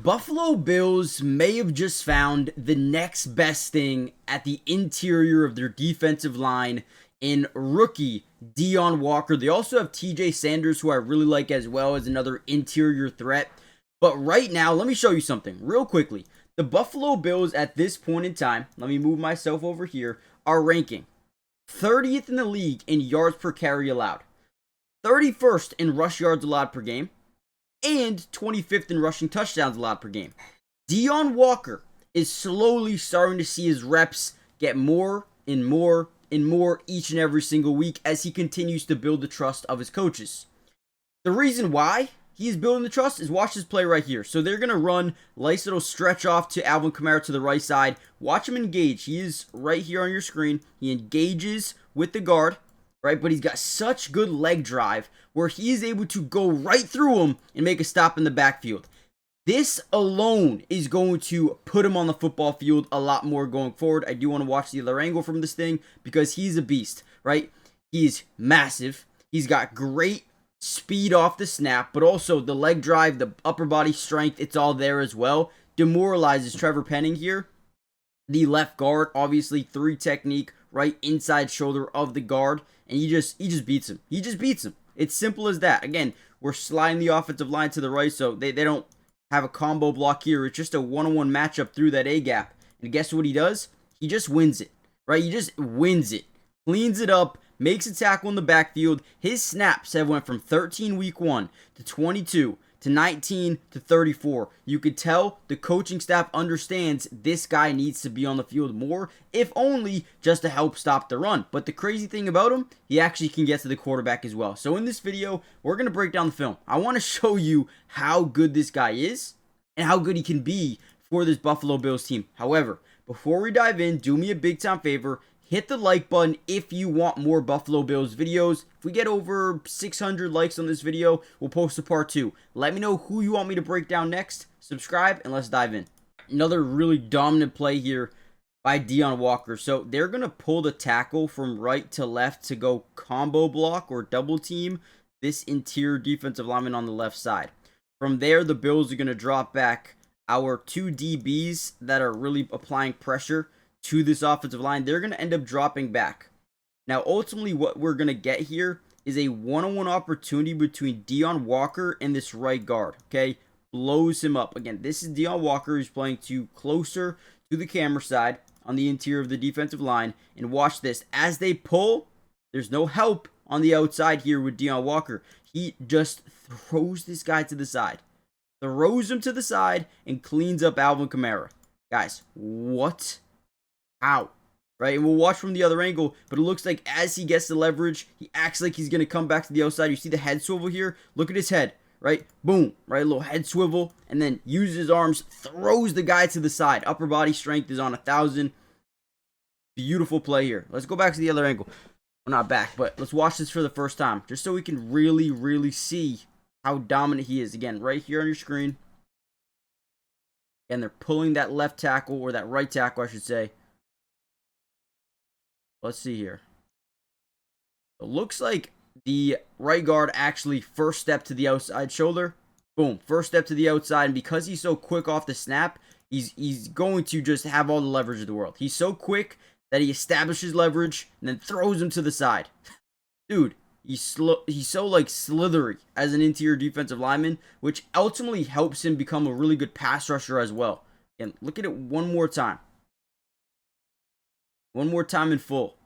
Buffalo Bills may have just found the next best thing at the interior of their defensive line in rookie Dion Walker. They also have TJ Sanders, who I really like as well as another interior threat. But right now, let me show you something real quickly. The Buffalo Bills at this point in time, let me move myself over here, are ranking 30th in the league in yards per carry allowed, 31st in rush yards allowed per game, and 25th in rushing touchdowns allowed per game. Dion Walker is slowly starting to see his reps get more and more and more each and every single week as he continues to build the trust of his coaches. The reason why he's building the trust is watch this play right here. So they're going to run nice little stretch off to Alvin Kamara to the right side. Watch him engage. He is right here on your screen. He engages with the guard, right? But he's got such good leg drive where he is able to go right through him and make a stop in the backfield. This alone is going to put him on the football field a lot more going forward. I do want to watch the other angle from this thing because he's a beast, right? He's massive. He's got great speed off the snap, but also the leg drive, the upper body strength, it's all there as well. Demoralizes Trevor Penning here. The left guard, obviously 3 technique, right inside shoulder of the guard, and he just beats him. He just beats him. It's simple as that. Again, we're sliding the offensive line to the right, so they don't have a combo block here. It's just a one-on-one matchup through that A-gap. And guess what he does? He just wins it, right? He just wins it. Cleans it up, makes a tackle in the backfield. His snaps have went from 13 week 1 to 22 to 19 to 34. You could tell the coaching staff understands this guy needs to be on the field more, if only just to help stop the run. But the crazy thing about him, he actually can get to the quarterback as well. So in this video, we're going to break down the film. I want to show you how good this guy is and how good he can be for this Buffalo Bills team. However, before we dive in, do me a big time favor. Hit the like button if you want more Buffalo Bills videos. If we get over 600 likes on this video, we'll post a part 2. Let me know who you want me to break down next. Subscribe, and let's dive in. Another really dominant play here by Dion Walker. So they're going to pull the tackle from right to left to go combo block or double team this interior defensive lineman on the left side. From there, the Bills are going to drop back our 2 DBs that are really applying pressure to this offensive line. They're going to end up dropping back. Now, ultimately, what we're going to get here is a one-on-one opportunity between Dion Walker and this right guard, okay? Blows him up. Again, this is Dion Walker who's playing closer to the camera side on the interior of the defensive line. And watch this. As they pull, there's no help on the outside here with Dion Walker. He just throws this guy to the side. Throws him to the side and cleans up Alvin Kamara. Guys, what? How? Right? And we'll watch from the other angle, but it looks like as he gets the leverage, he acts like he's going to come back to the outside. You see the head swivel here? Look at his head, right? Boom, right? A little head swivel, and then uses his arms, throws the guy to the side. Upper body strength is on 1,000. Beautiful play here. Let's go back to the other angle. We're not back, but let's watch this for the first time, just so we can really, really see how dominant he is. Again, right here on your screen. And they're pulling that left tackle, or that right tackle, I should say. Let's see here. It looks like the right guard actually first step to the outside shoulder. Boom. First step to the outside. And because he's so quick off the snap, he's going to just have all the leverage of the world. He's so quick that he establishes leverage and then throws him to the side. Dude, he's so like slithery as an interior defensive lineman, which ultimately helps him become a really good pass rusher as well. And look at it one more time. One more time in full.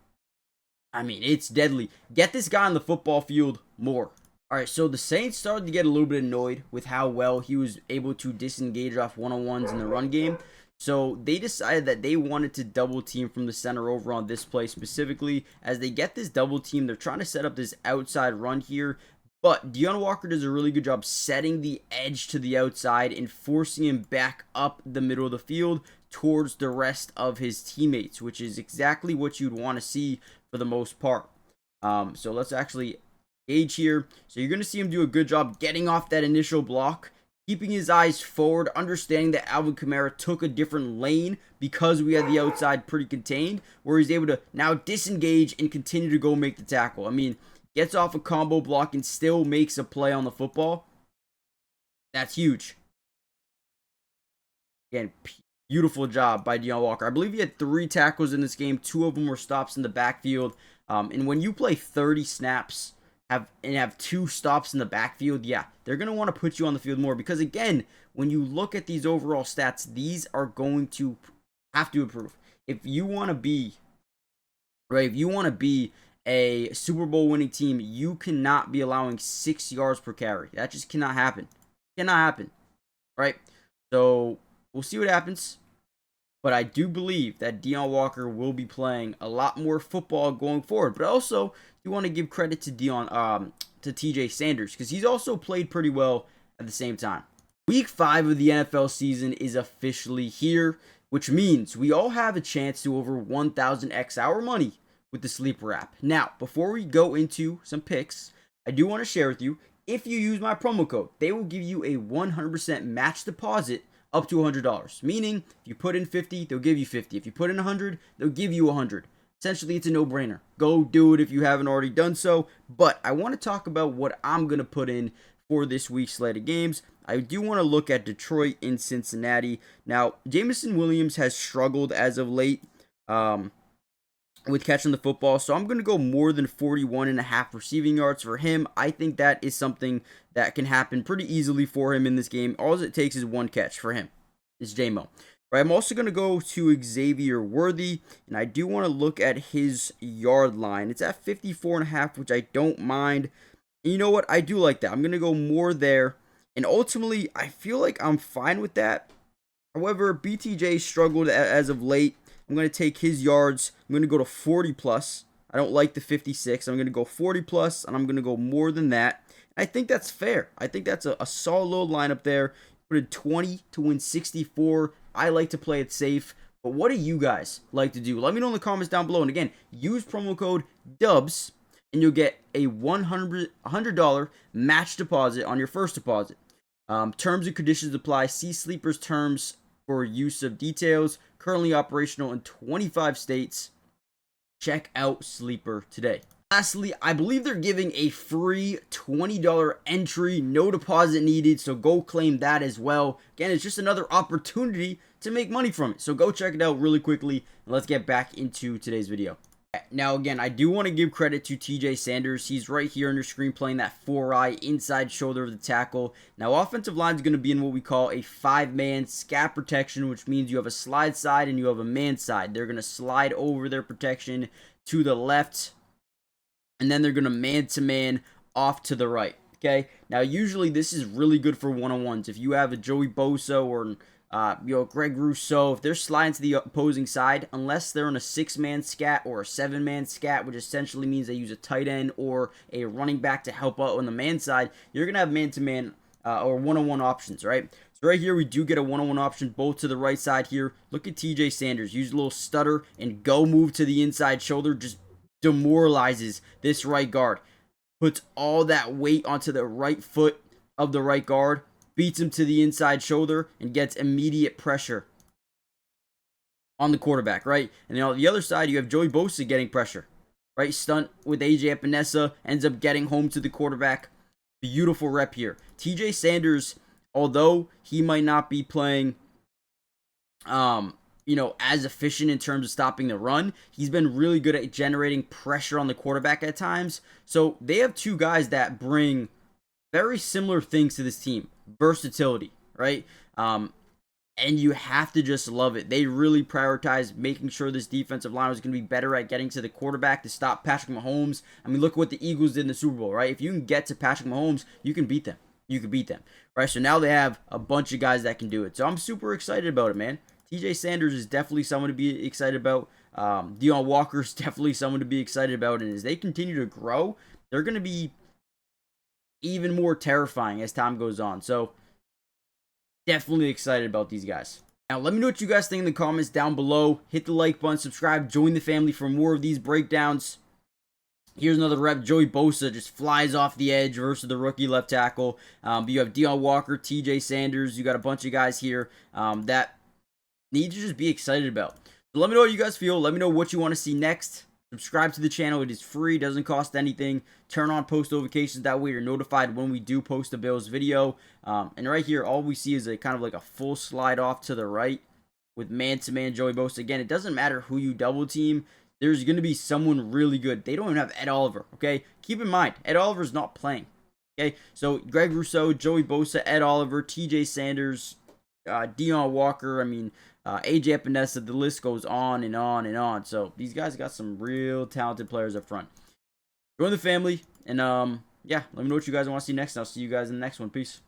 I mean, it's deadly. Get this guy on the football field more. Alright, so the Saints started to get a little bit annoyed with how well he was able to disengage off one-on-ones in the run game. So they decided that they wanted to double team from the center over on this play specifically. As they get this double team, they're trying to set up this outside run here. But Dion Walker does a really good job setting the edge to the outside and forcing him back up the middle of the field towards the rest of his teammates, which is exactly what you'd want to see for the most part. So let's actually gauge here. So you're going to see him do a good job getting off that initial block, keeping his eyes forward, understanding that Alvin Kamara took a different lane because we had the outside pretty contained, where he's able to now disengage and continue to go make the tackle. I mean, gets off a combo block and still makes a play on the football. That's huge. Again, beautiful job by Dion Walker. I believe he had 3 tackles in this game. 2 of them were stops in the backfield. And when you play 30 snaps have 2 stops in the backfield, yeah, they're going to want to put you on the field more because, again, when you look at these overall stats, these are going to have to improve. If you want to be, right, if you want to be a Super Bowl winning team, you cannot be allowing 6 yards per carry. That just cannot happen. Cannot happen, right? So we'll see what happens. But I do believe that Dion Walker will be playing a lot more football going forward. But I also do want to give credit to to TJ Sanders, because he's also played pretty well at the same time. Week 5 of the NFL season is officially here, which means we all have a chance to over 1,000x our money with the Sleeper app. Now, before we go into some picks, I do want to share with you, if you use my promo code, they will give you a 100% match deposit up to $100. Meaning, if you put in 50, they'll give you 50. If you put in 100, they'll give you 100. Essentially, it's a no-brainer. Go do it if you haven't already done so. But I want to talk about what I'm going to put in for this week's slate of games. I do want to look at Detroit and Cincinnati. Now, Jameson Williams has struggled as of late with catching the football, so I'm going to go more than 41.5 receiving yards for him. I think that is something that can happen pretty easily for him in this game. All it takes is 1 catch for him. It's J-Mo. Right, I'm also going to go to Xavier Worthy, and I do want to look at his yard line. It's at 54.5, which I don't mind. And you know what? I do like that. I'm going to go more there, and ultimately, I feel like I'm fine with that. However, BTJ struggled as of late. I'm going to take his yards. I'm going to go to 40 plus. I don't like the 56. I'm going to go 40 plus, and I'm going to go more than that. I think that's fair. I think that's a solid little lineup there. Put in 20 to win 64. I like to play it safe. But what do you guys like to do? Let me know in the comments down below. And again, use promo code DUBS, and you'll get a $100 match deposit on your first deposit. Terms and conditions apply. See Sleeper's terms for use of details. Currently operational in 25 states. Check out Sleeper today. Lastly, I believe they're giving a free $20 entry, no deposit needed, so go claim that as well. Again, it's just another opportunity to make money from it. So go check it out really quickly, and let's get back into today's video. Now, again, I do want to give credit to TJ Sanders. He's right here on your screen playing that 4-eye inside shoulder of the tackle. Now, offensive line is going to be in what we call a 5-man scat protection, which means you have a slide side and you have a man side. They're going to slide over their protection to the left, and then they're going to man-to-man off to the right. Okay? Now, usually this is really good for one-on-ones. If you have a Joey Bosa or Greg Rousseau, if they're sliding to the opposing side, unless they're on a 6-man scat or a 7-man scat, which essentially means they use a tight end or a running back to help out on the man side, you're going to have man-to-man or one-on-one options, right? So right here, we do get a one-on-one option both to the right side here. Look at TJ Sanders. Use a little stutter and go move to the inside shoulder. Just demoralizes this right guard. Puts all that weight onto the right foot of the right guard. Beats him to the inside shoulder and gets immediate pressure on the quarterback, right? And then on the other side, you have Joey Bosa getting pressure, right? Stunt with AJ Epinesa, ends up getting home to the quarterback. Beautiful rep here. TJ Sanders, although he might not be playing, as efficient in terms of stopping the run, he's been really good at generating pressure on the quarterback at times. So they have 2 guys that bring very similar things to this team. Versatility, right? And you have to just love it. They really prioritize making sure this defensive line is going to be better at getting to the quarterback to stop Patrick Mahomes. I mean, look at what the Eagles did in the Super Bowl, right? If you can get to Patrick Mahomes, you can beat them. You can beat them, right? So now they have a bunch of guys that can do it. So I'm super excited about it, man. TJ Sanders is definitely someone to be excited about. Dion Walker is definitely someone to be excited about. And as they continue to grow, they're going to be even more terrifying as time goes on. So definitely excited about these guys. Now, let me know what you guys think in the comments down below. Hit the like button, subscribe, join the family for more of these breakdowns. Here's another rep. Joey Bosa just flies off the edge versus the rookie left tackle. But you have Dion Walker, TJ Sanders. You got a bunch of guys here that need to just be excited about. So let me know what you guys feel. Let me know what you want to see next. Subscribe to the channel. It is free, doesn't cost anything. Turn on post notifications. That way you're notified when we do post a Bills video. And right here, all we see is a kind of like a full slide off to the right with man-to-man Joey Bosa. Again, it doesn't matter who you double team. There's going to be someone really good. They don't even have Ed Oliver, okay? Keep in mind, Ed Oliver's not playing, okay? So Greg Rousseau, Joey Bosa, Ed Oliver, TJ Sanders, Dion Walker, AJ Epinesa, the list goes on and on and on. So these guys got some real talented players up front. Join the family, and yeah, let me know what you guys want to see next, and I'll see you guys in the next one. Peace.